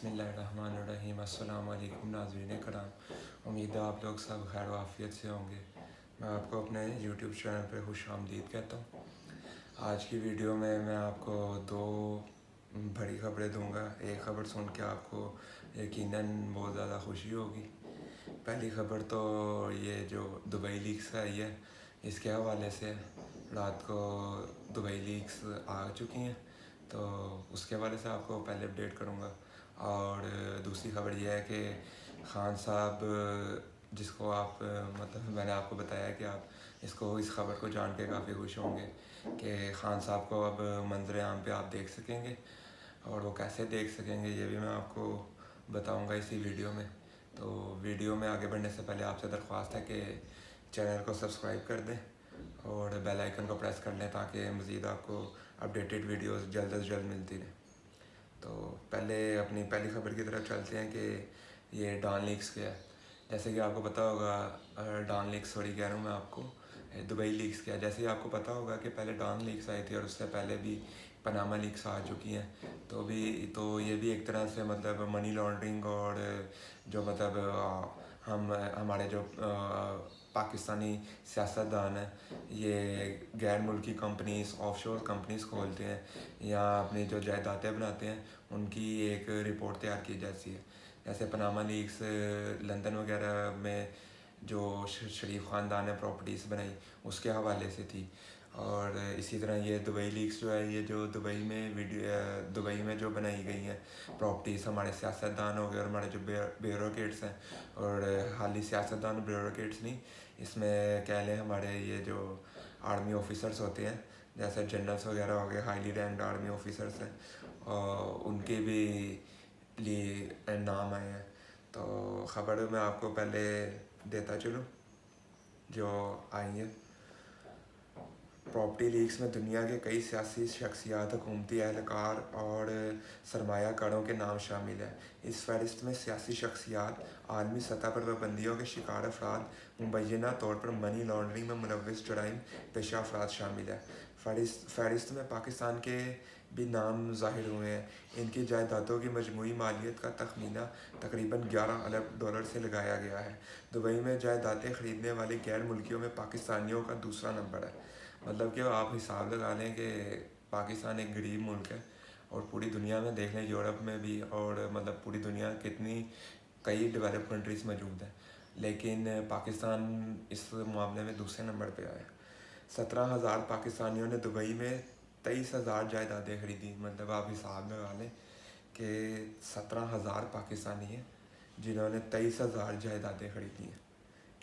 بسم اللہ الرحمن الرحیم۔ السلام علیکم ناظرین کرام، امید ہے آپ لوگ سب خیر و عافیت سے ہوں گے۔ میں آپ کو اپنے یوٹیوب چینل پہ خوش آمدید کہتا ہوں۔ آج کی ویڈیو میں آپ کو دو بڑی خبریں دوں گا۔ ایک خبر سن کے آپ کو یقیناً بہت زیادہ خوشی ہوگی۔ پہلی خبر تو یہ جو دبئی لیکس آئی ہے اس کے حوالے سے، رات کو دبئی لیکس آ چکی ہیں تو اس کے حوالے سے آپ کو پہلے اپڈیٹ کروں گا۔ اور دوسری خبر یہ ہے کہ خان صاحب، جس کو آپ مطلب میں نے آپ کو بتایا کہ آپ اس خبر کو جان کے کافی خوش ہوں گے کہ خان صاحب کو اب منظر عام پہ آپ دیکھ سکیں گے، اور وہ کیسے دیکھ سکیں گے یہ بھی میں آپ کو بتاؤں گا اسی ویڈیو میں۔ تو ویڈیو میں آگے بڑھنے سے پہلے آپ سے درخواست ہے کہ چینل کو سبسکرائب کر دیں اور بیل آئیکن کو پریس کر لیں تاکہ مزید آپ کو اپڈیٹڈ ویڈیوز جلد از جلد ملتی رہیں۔ تو پہلے اپنی پہلی خبر کی طرف چلتے ہیں کہ یہ ڈان لیکس کیا ہے۔ جیسے کہ آپ کو پتہ ہوگا، ڈان لیکس کہہ رہا ہوں میں آپ کو، دبئی لیکس کیا ہے۔ جیسے کہ آپ کو پتہ ہوگا کہ پہلے ڈان لیکس آئی تھی اور اس سے پہلے بھی پاناما لیکس آ چکی ہیں، تو یہ بھی ایک طرح سے مطلب منی لانڈرنگ اور جو مطلب ہمارے جو پاکستانی سیاستدان ہیں یہ غیر ملکی کمپنیز، آف شور کمپنیز کھولتے ہیں یا اپنی جو جائیدادیں بناتے ہیں ان کی ایک رپورٹ تیار کی جاتی ہے۔ جیسے پاناما لیکس لندن وغیرہ میں جو شریف خاندان نے پراپرٹیز بنائی اس کے حوالے سے تھی، اور اسی طرح یہ دبئی لیکس جو ہے یہ جو دبئی میں جو بنائی گئی ہیں پراپرٹیز، ہمارے سیاستدان ہو گئے اور ہمارے جو بیوروکریٹس ہیں، اور حالی سیاستدان بیوروکریٹس نہیں، اس میں کہہ لیں ہمارے یہ جو آرمی آفیسرس ہوتے ہیں جیسے جنرلس وغیرہ ہو گئے، ہائیلی رینکڈ آرمی آفیسرس ہیں، اور ان کے بھی لیے نام آئے ہیں۔ تو خبر میں آپ کو پہلے دیتا چلوں جو آئی ہیں۔ پراپرٹی لیکس میں دنیا کے کئی سیاسی شخصیات، حکومتی اہلکار اور سرمایہ کاروں کے نام شامل ہیں۔ اس فہرست میں سیاسی شخصیات، عالمی سطح پر پابندیوں کے شکار افراد، مبینہ طور پر منی لانڈرنگ میں ملوث جرائم پیشہ افراد شامل ہیں۔ فہرست میں پاکستان کے بھی نام ظاہر ہوئے ہیں۔ ان کی جائیدادوں کی مجموعی مالیت کا تخمینہ تقریباً $11 ارب سے لگایا گیا ہے۔ دبئی میں جائیدادیں خریدنے والے غیر ملکیوں میں پاکستانیوں کا دوسرا نمبر ہے۔ مطلب کہ آپ حساب لگا لیں کہ پاکستان ایک غریب ملک ہے، اور پوری دنیا میں دیکھ لیں، یورپ میں بھی، اور مطلب پوری دنیا کئی ڈیولپ کنٹریز موجود ہیں، لیکن پاکستان اس معاملے میں دوسرے نمبر پہ آیا ہے۔ 17,000 پاکستانیوں نے دبئی میں 23,000 جائیدادیں خریدی۔ مطلب آپ حساب لگا لیں کہ 17,000 پاکستانی ہیں جنہوں نے 23,000 جائیدادیں خریدی ہیں،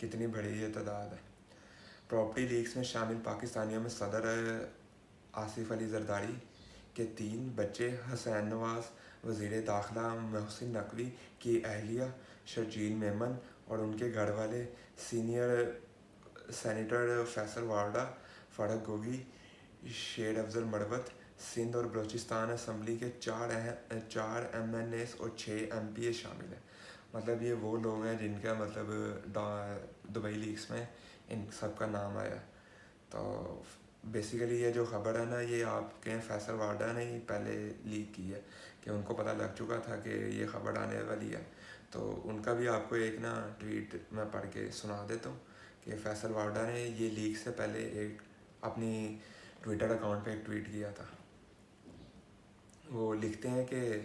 کتنی بڑی یہ تعداد ہے۔ پراپرٹی لیکس میں شامل پاکستانیوں میں صدر آصف علی زرداری کے 3 بچے، حسین نواز، وزیر داخلہ محسن نقوی کی اہلیہ شرجیل میمن اور ان کے گھر والے، سینئر سینیٹر فیصل وارڈا، فرق گوگی، شیر افضل مروت، سندھ اور بلوچستان اسمبلی کے 4 MNAs اور 6 MPA شامل ہیں۔ مطلب یہ وہ لوگ ہیں جن کا مطلب دبئی لیکس میں ان سب کا نام آیا۔ تو بیسیکلی یہ جو خبر ہے نا، یہ آپ کے فیصل وارڈا نے ہی پہلے لیک کی ہے کہ ان کو پتہ لگ چکا تھا کہ یہ خبر آنے والی ہے۔ تو ان کا بھی آپ کو ایک ٹویٹ میں پڑھ کے سنا دیتا ہوں کہ فیصل وارڈا نے یہ لیک سے پہلے ایک اپنی ٹویٹر اکاؤنٹ پہ ایک ٹویٹ کیا تھا۔ وہ لکھتے ہیں کہ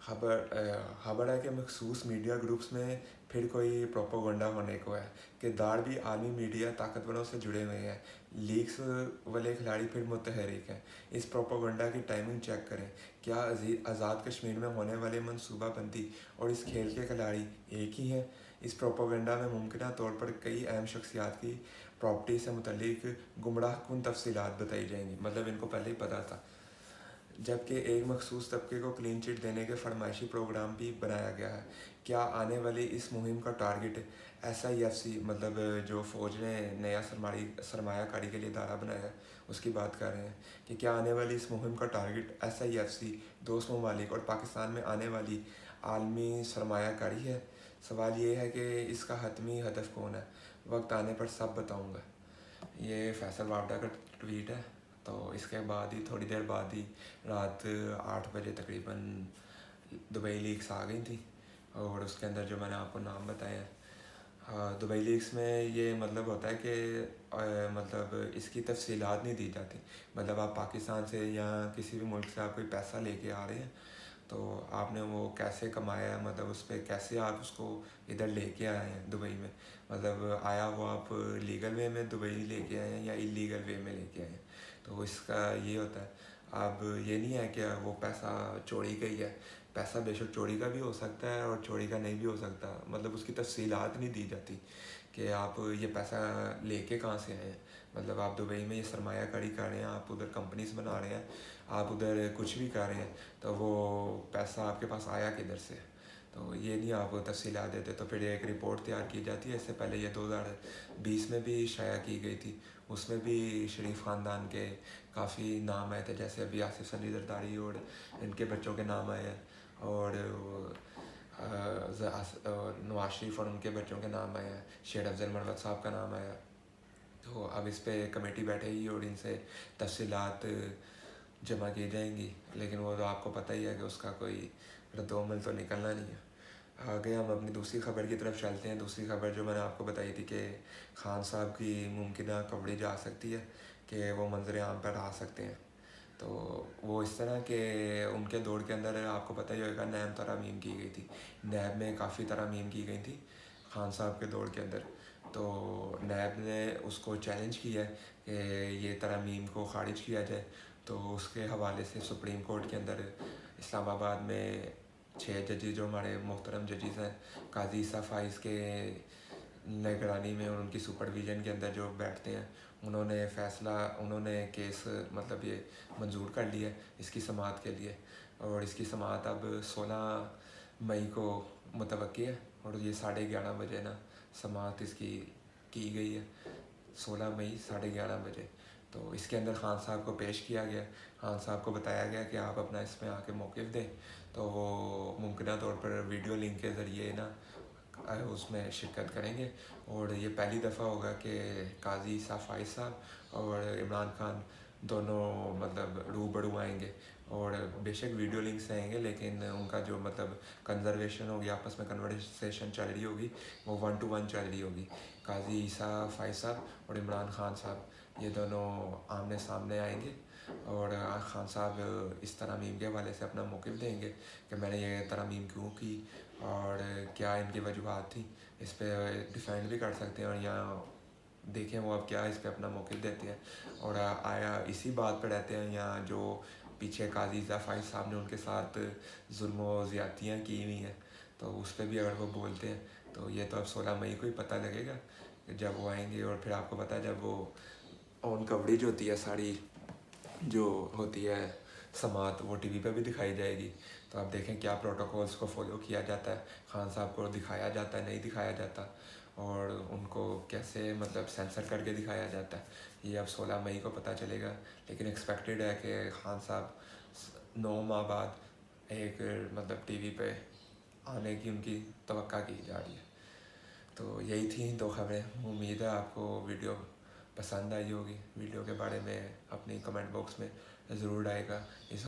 خبر ہے کہ مخصوص میڈیا گروپس میں پھر کوئی پروپیگنڈا ہونے کو ہے کہ دار بھی عالمی میڈیا طاقتوروں سے جڑے ہوئے ہیں۔ لیکس والے کھلاڑی پھر متحرک ہیں۔ اس پروپیگنڈا کی ٹائمنگ چیک کریں۔ کیا آزاد کشمیر میں ہونے والے منصوبہ بندی اور اس کھیل کے کھلاڑی ایک ہی ہیں؟ اس پروپیگنڈا میں ممکنہ طور پر کئی اہم شخصیات کی پراپرٹی سے متعلق گمراہ کن تفصیلات بتائی جائیں گی۔ مطلب ان کو پہلے ہی پتہ تھا، جبکہ ایک مخصوص طبقے کو کلین چٹ دینے کے فرمائشی پروگرام بھی بنایا گیا ہے۔ کیا آنے والی اس مہم کا ٹارگٹ SIFC، مطلب جو فوج نے نیا سرمایہ کاری کے لیے ادارہ بنایا ہے اس کی بات کر رہے ہیں کہ کیا آنے والی اس مہم کا ٹارگٹ SIFC، دوست ممالک اور پاکستان میں آنے والی عالمی سرمایہ کاری ہے؟ سوال یہ ہے کہ اس کا حتمی ہدف کون ہے؟ وقت آنے پر سب بتاؤں گا۔ یہ فیصل وارڈا کا ٹویٹ ہے۔ تو اس کے بعد ہی تھوڑی دیر بعد ہی رات 8 بجے تقریباً دبئی لیکس آ گئی تھیں، اور اس کے اندر جو میں نے آپ کو نام بتایا ہے، دبئی لیکس میں یہ مطلب ہوتا ہے کہ مطلب اس کی تفصیلات نہیں دی جاتی. مطلب آپ پاکستان سے یا کسی بھی ملک سے آپ کوئی پیسہ لے کے آ رہے ہیں تو آپ نے وہ کیسے کمایا ہے، مطلب اس پہ کیسے آپ اس کو ادھر لے کے آئے ہیں دبئی میں، مطلب آیا وہ آپ لیگل وے میں دبئی لے کے آئے ہیں یا انلیگل وے میں لے کے آئے ہیں. تو اس کا یہ ہوتا ہے. اب یہ نہیں ہے کہ وہ پیسہ چوری کا ہی ہے، پیسہ بے شک چوری کا بھی ہو سکتا ہے اور چوری کا نہیں بھی ہو سکتا. مطلب اس کی تفصیلات نہیں دی جاتی کہ آپ یہ پیسہ لے کے کہاں سے آئے ہیں. مطلب آپ دبئی میں یہ سرمایہ کاری کر رہے ہیں، آپ ادھر کمپنیز بنا رہے ہیں، آپ ادھر کچھ بھی کر رہے ہیں، تو وہ پیسہ آپ کے پاس آیا کدھر سے. تو یہ نہیں آپ تفصیلات دیتے. تو پھر ایک رپورٹ تیار کی جاتی ہے. اس سے پہلے یہ 2020 میں بھی شائع کی گئی تھی، اس میں بھی شریف خاندان کے کافی نام آئے تھے، جیسے ابھی آصف سنی زرداری اور ان کے بچوں کے نام آئے ہیں، اور نواز شریف اور ان کے بچوں کے نام آئے ہیں، شیر افضل مروت صاحب کا نام آیا. تو اب اس پہ کمیٹی بیٹھے گی اور ان سے تفصیلات جمع کی جائیں گی. لیکن وہ تو آپ کو پتہ ہی ہے کہ اس کا کوئی رد و عمل تو نکلنا نہیں ہے. آگے ہم اپنی دوسری خبر کی طرف چلتے ہیں. دوسری خبر جو میں نے آپ کو بتائی تھی کہ خان صاحب کی ممکنہ کوریج آ سکتی ہے کہ وہ منظر عام پر آ سکتے ہیں. تو وہ اس طرح کہ ان کے دور کے اندر آپ کو پتہ ہی ہوگا نیب ترامیم کی گئی تھی. نیب میں کافی ترامیم کی گئی تھی خان صاحب کے دور کے اندر. تو نیب نے اس کو چیلنج کیا ہے کہ یہ ترامیم کو خارج کیا جائے. تو اس کے حوالے سے سپریم کورٹ کے اندر اسلام آباد میں 6 ججز جو ہمارے محترم ججز ہیں، قاضی عیسیٰ فائز کے نگرانی میں اور ان کی سپرویژن کے اندر جو بیٹھتے ہیں، انہوں نے کیس مطلب یہ منظور کر لیا ہے اس کی سماعت کے لیے. اور اس کی سماعت اب 16 مئی کو متوقع ہے، اور یہ 11:30 بجے نا سماعت اس کی گئی ہے، 16 مئی 11:30 بجے. تو اس کے اندر خان صاحب کو پیش کیا گیا. خان صاحب کو بتایا گیا کہ آپ اپنا اس میں آ کے موقف دیں. تو وہ ممکنہ طور پر ویڈیو لنک کے ذریعے نا اس میں شرکت کریں گے. اور یہ پہلی دفعہ ہوگا کہ قاضی عیسیٰ فائز صاحب اور عمران خان دونوں مطلب روبرو آئیں گے. اور بے شک ویڈیو لنکس آئیں گے، لیکن ان کا جو مطلب کنزرویشن ہوگی، آپس میں کنورسیشن چل رہی ہوگی، وہ 1 to 1 چل رہی ہوگی. قاضی عیسیٰ فائز صاحب اور عمران خان صاحب یہ دونوں آمنے سامنے آئیں گے، اور خان صاحب اس ترامیم کے حوالے سے اپنا موقف دیں گے کہ میں نے یہ ترامیم کیوں کی اور کیا ان کی وجوہات تھیں. اس پہ ڈیفینڈ بھی کر سکتے ہیں، اور یا دیکھیں وہ اب کیا اس پہ اپنا موقف دیتے ہیں، اور آیا اسی بات پہ رہتے ہیں یا جو پیچھے قاضی عیسیٰ فائز صاحب نے ان کے ساتھ ظلم و زیادتیاں کی ہوئی ہیں تو اس پہ بھی اگر وہ بولتے ہیں. تو یہ تو اب 16 مئی کو ہی پتہ لگے گا جب وہ آئیں گے. اور پھر آپ کو پتہ ہے جب وہ آن کوریج ہوتی ہے، ساری جو ہوتی ہے سماعت، وہ ٹی وی پہ بھی دکھائی جائے گی. تو آپ دیکھیں کیا پروٹوکولز کو فالو کیا جاتا ہے، خان صاحب کو دکھایا جاتا ہے نہیں دکھایا جاتا، اور ان کو کیسے مطلب سینسر کر کے دکھایا جاتا ہے. یہ اب 16 مئی کو پتہ چلے گا. لیکن ایکسپیکٹڈ ہے کہ خان صاحب 9 ماہ بعد ایک مطلب ٹی وی پہ آنے کی ان کی توقع کی جا رہی ہے. تو یہی تھیں 2 خبریں. امید ہے آپ کو ویڈیو پسند آئی ہوگی. ویڈیو کے بارے میں اپنی کمنٹ باکس میں ضرور آئے گا. اس